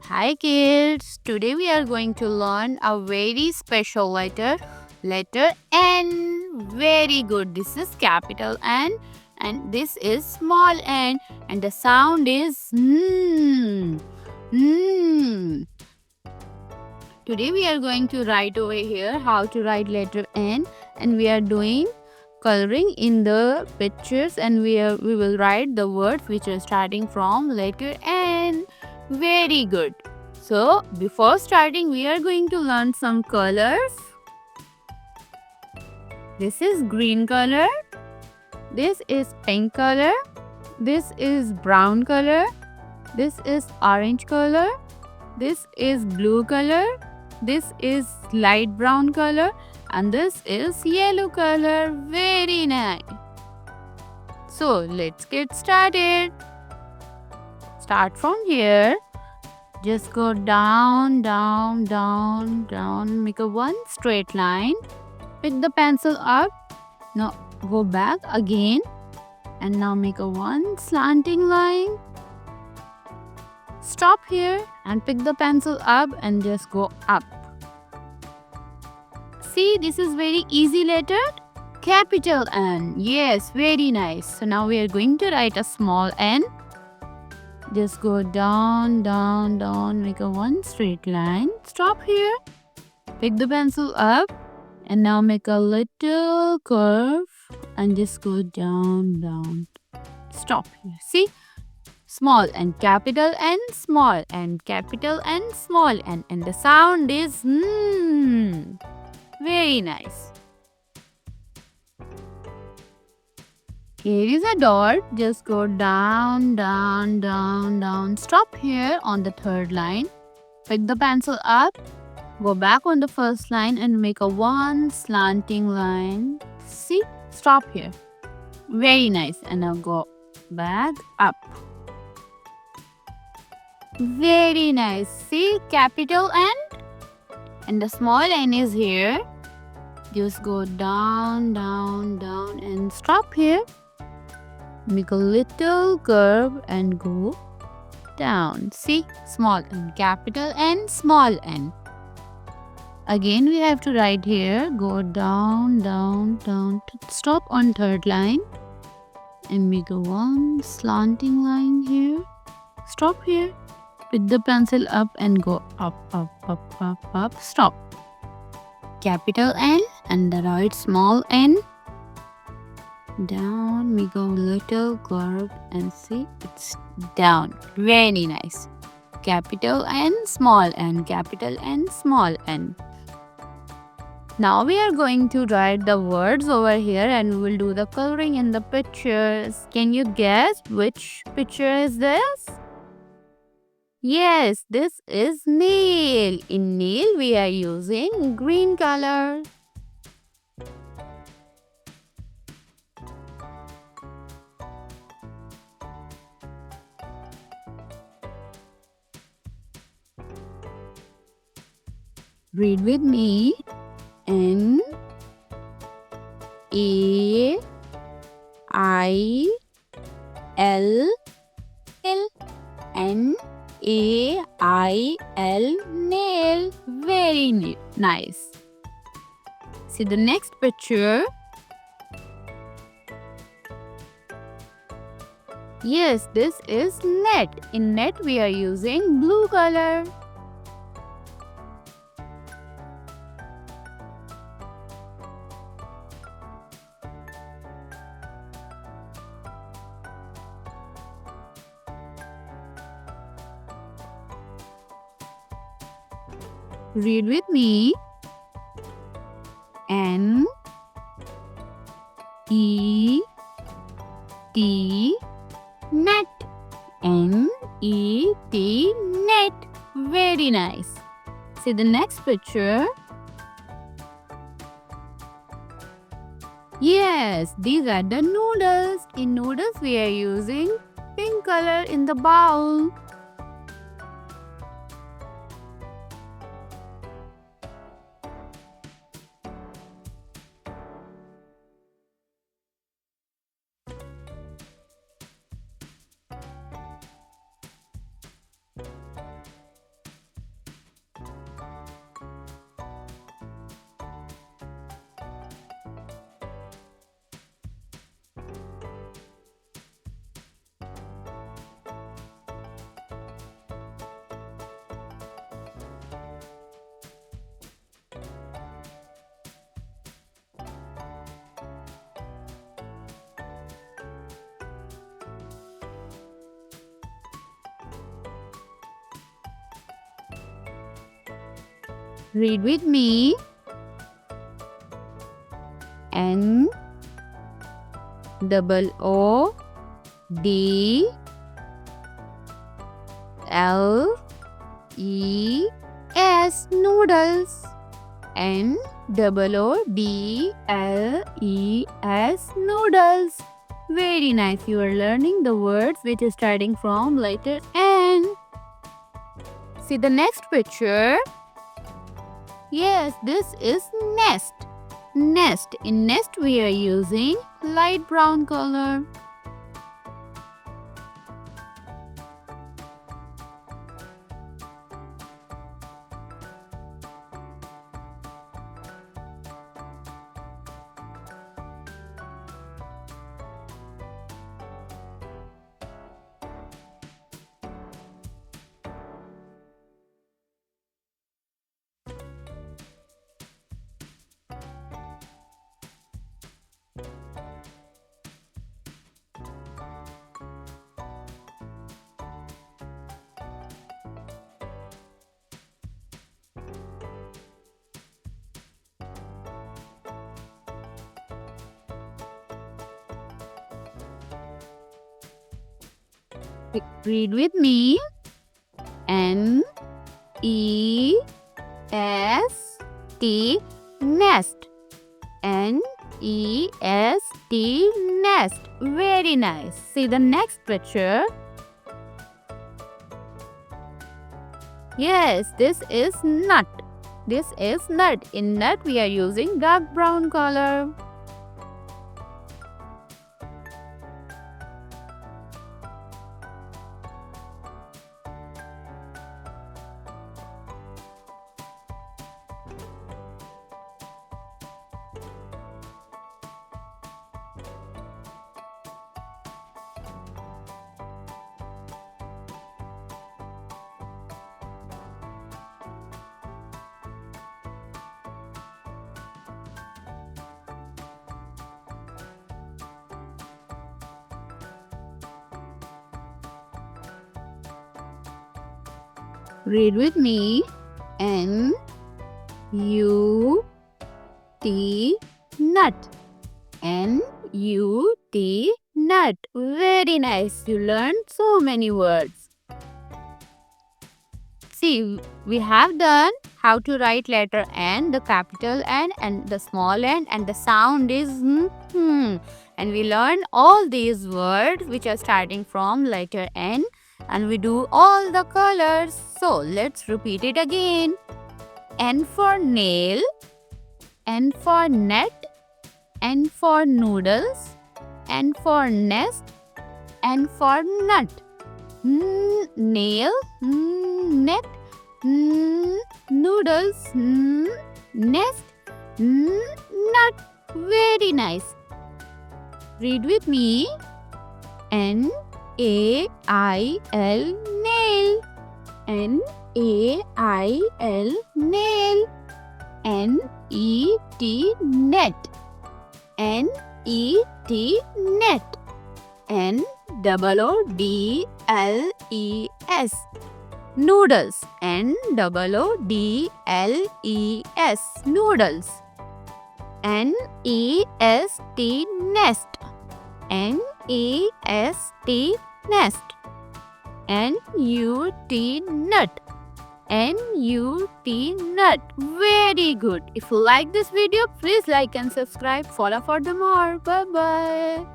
Hi kids, today we are going to learn a very special letter N. Very good. This is capital N and this is small n and the sound is N. N. Today we are going to write over here how to write letter N and we are doing coloring in the pictures and we will write the words which are starting from letter N. Very good. So before starting we are going to learn some colors. This is green color. This is pink color. This is brown color. This is orange color. This is blue color. This is light brown color and this is yellow color. Very nice. So let's get started. Start from here. Just go down, down, down, down. Make a one straight line. Pick the pencil up. Now go back again. And now make a one slanting line. Stop here and pick the pencil up and just go up. See, this is very easy letter. Capital N. Yes, very nice. So now we are going to write a small n. Just go down, down, down. Make a one straight line. Stop here. Pick the pencil up. And now make a little curve. And just go down, down. Stop here. See? Small n, capital N, small n, capital N, small n. And the sound is N. Very nice. Here is a dot. Just go down, down, down, down. Stop here on the third line. Pick the pencil up. Go back on the first line and make a one slanting line. See? Stop here. Very nice. And now go back up. Very nice. See? Capital N. And the small n is here. Just go down, down, down and stop here. Make a little curve and go down. See? Small n, capital N, small n. Again we have to write here. Go down, down, down. Stop on third line. And make a one slanting line here. Stop here. Pick the pencil up and go up, up, up, up, up. Stop. Capital N and the right small n. Down, make a little curve and see it's down. Very nice. Capital N, small n, capital N, small n. Now we are going to write the words over here and we will do the coloring in the pictures. Can you guess which picture is this? Yes, this is nail. In nail we are using green color. Read with me. N A I L L N A I L nail. Very nice. See the next picture. Yes, this is net. In net we are using blue color. Read with me. N E T net. N E T net. Very nice. See the next picture. Yes, these are the noodles. In noodles we are using pink color in the bowl. Read with me. N double O D L E S, noodles. N double O D L E S, noodles. Very nice. You are learning the words which is starting from letter N. See the next picture. Yes, this is nest. Nest. In nest we are using light brown color. Read with me. N E S T, nest. N E S T, nest. Very nice. See the next picture. Yes, this is nut. This is nut. In nut we are using dark brown color. Read with me. N U T, nut. N U T, nut. Very nice. You learned so many words. See, we have done how to write letter N, the capital N and the small n, and the sound is And we learned all these words which are starting from letter N, and we do all the colors. So let's repeat it again. N for nail, N for net, N for noodles, N for nest, N for nut. Nail, net, noodles, nest, nut. Very nice. Read with me. N A I L, nail. N A I L, nail. N E T, net. N E T, net. N double O D L E S, noodles. N double O D L E S, noodles. N E S T, nest. N E S T, nest. N U T, nut. N U T, nut. Very good. If you like this video, please like and subscribe. Follow for the more. Bye bye.